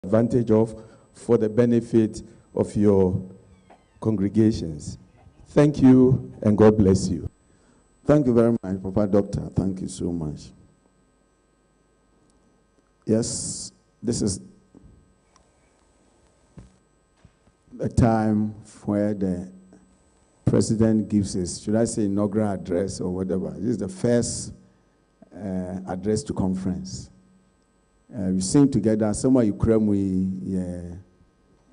advantage of for the benefit of your congregations. Thank you, and God bless you. Thank you very much, Papa Doctor. Thank you so much. Yes, this is the time where the president gives his, should I say, inaugural address or whatever. This is the first address to conference. We sing together. Somewhere you cram we,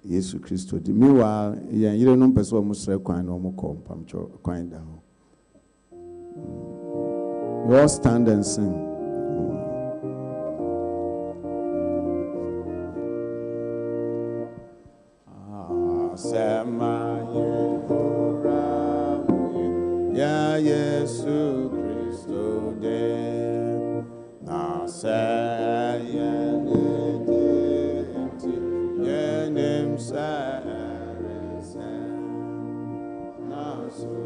Jesus Christ. Meanwhile, you don't know person almost require no more come down. We all stand and sing. Ya Yesu Christo de na sa yenem sa na so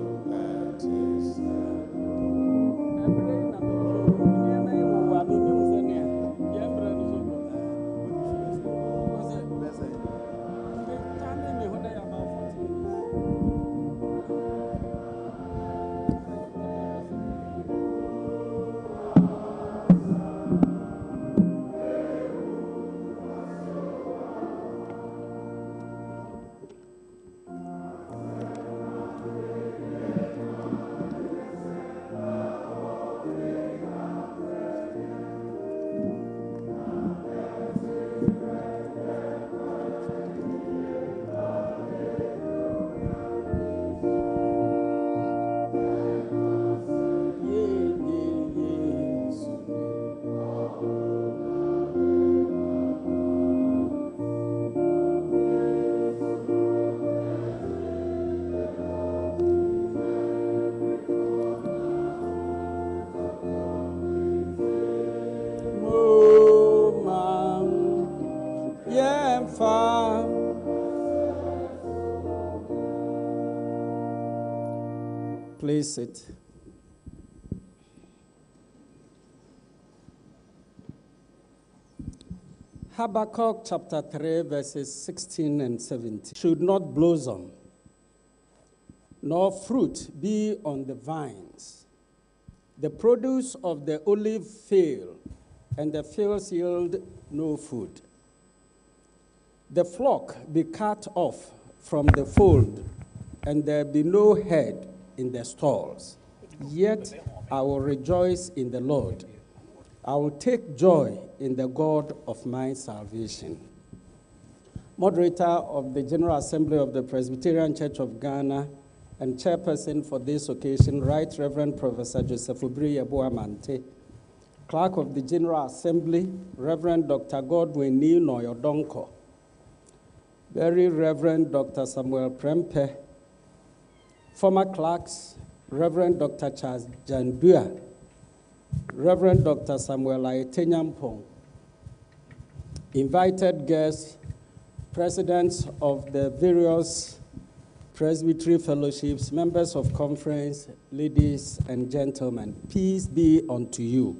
Please sit. Habakkuk chapter 3, verses 16 and 17. Should not blossom, nor fruit be on the vines. The produce of the olive fail, and the fields yield no food. The flock be cut off from the fold, and there be no head in the stalls. Yet I will rejoice in the Lord. I will take joy in the God of my salvation. Moderator of the General Assembly of the Presbyterian Church of Ghana and chairperson for this occasion, Right Reverend Professor Joseph Obiri Yeboah-Mante. Clerk of the General Assembly, Reverend Dr. Godwin Ni Noyodonko. Very Reverend Dr. Samuel Prempe. Former clerks, Reverend Dr. Charles Jandua, Reverend Dr. Samuel Ayetenyampong, invited guests, presidents of the various presbytery fellowships, members of conference, ladies and gentlemen, peace be unto you.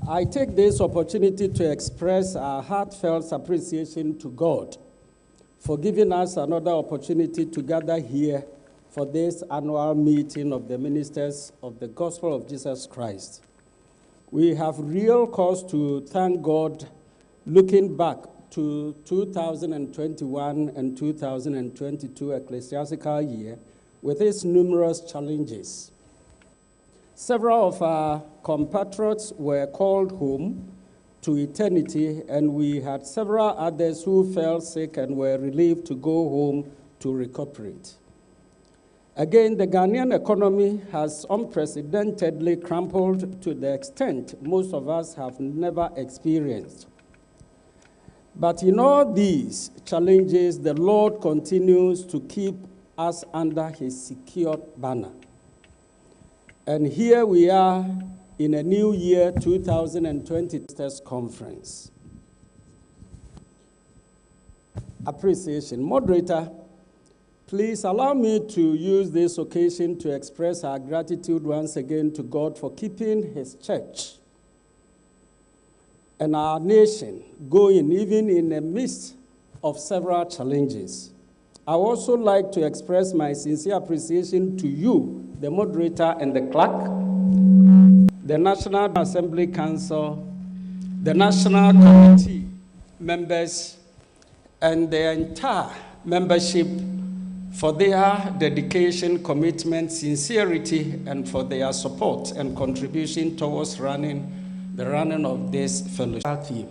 I take this opportunity to express our heartfelt appreciation to God for giving us another opportunity to gather here for this annual meeting of the ministers of the Gospel of Jesus Christ. We have real cause to thank God looking back to 2021 and 2022 ecclesiastical year with its numerous challenges. Several of our compatriots were called home to eternity, and we had several others who fell sick and were relieved to go home to recuperate. Again, the Ghanaian economy has unprecedentedly crumpled to the extent most of us have never experienced. But in all these challenges, the Lord continues to keep us under his secured banner. And here we are in a new year, 2020 conference. Appreciation. Moderator, please allow me to use this occasion to express our gratitude once again to God for keeping his church and our nation going even in the midst of several challenges. I would also like to express my sincere appreciation to you, the moderator and the clerk, the National Assembly Council, the National Committee members, and the entire membership for their dedication, commitment, sincerity, and for their support and contribution towards the running of this fellowship theme.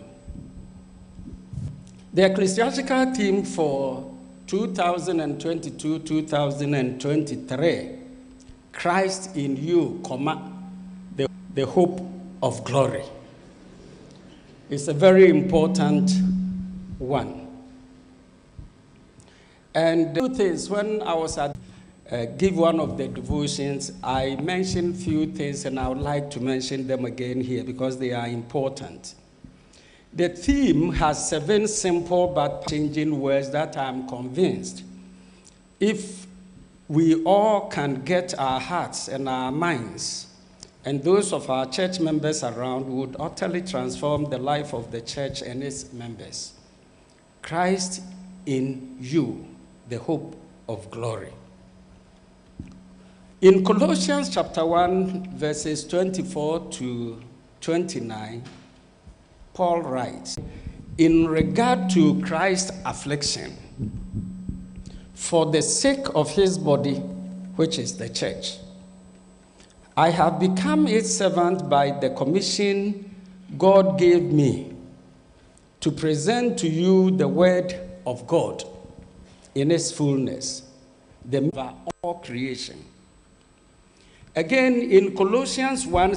The ecclesiastical theme for 2022-2023, Christ in you, the hope of glory. It's a very important one. And the truth is, when I was at give one of the devotions, I mentioned few things, and I would like to mention them again here because they are important. The theme has 7 simple but changing words that I'm convinced, if we all can get our hearts and our minds and those of our church members around, would utterly transform the life of the church and its members. Christ in you, the hope of glory. In Colossians chapter 1, verses 24 to 29, Paul writes, in regard to Christ's affliction, for the sake of his body, which is the church, I have become its servant by the commission God gave me to present to you the word of God in its fullness, the all creation. Again, in Colossians 1,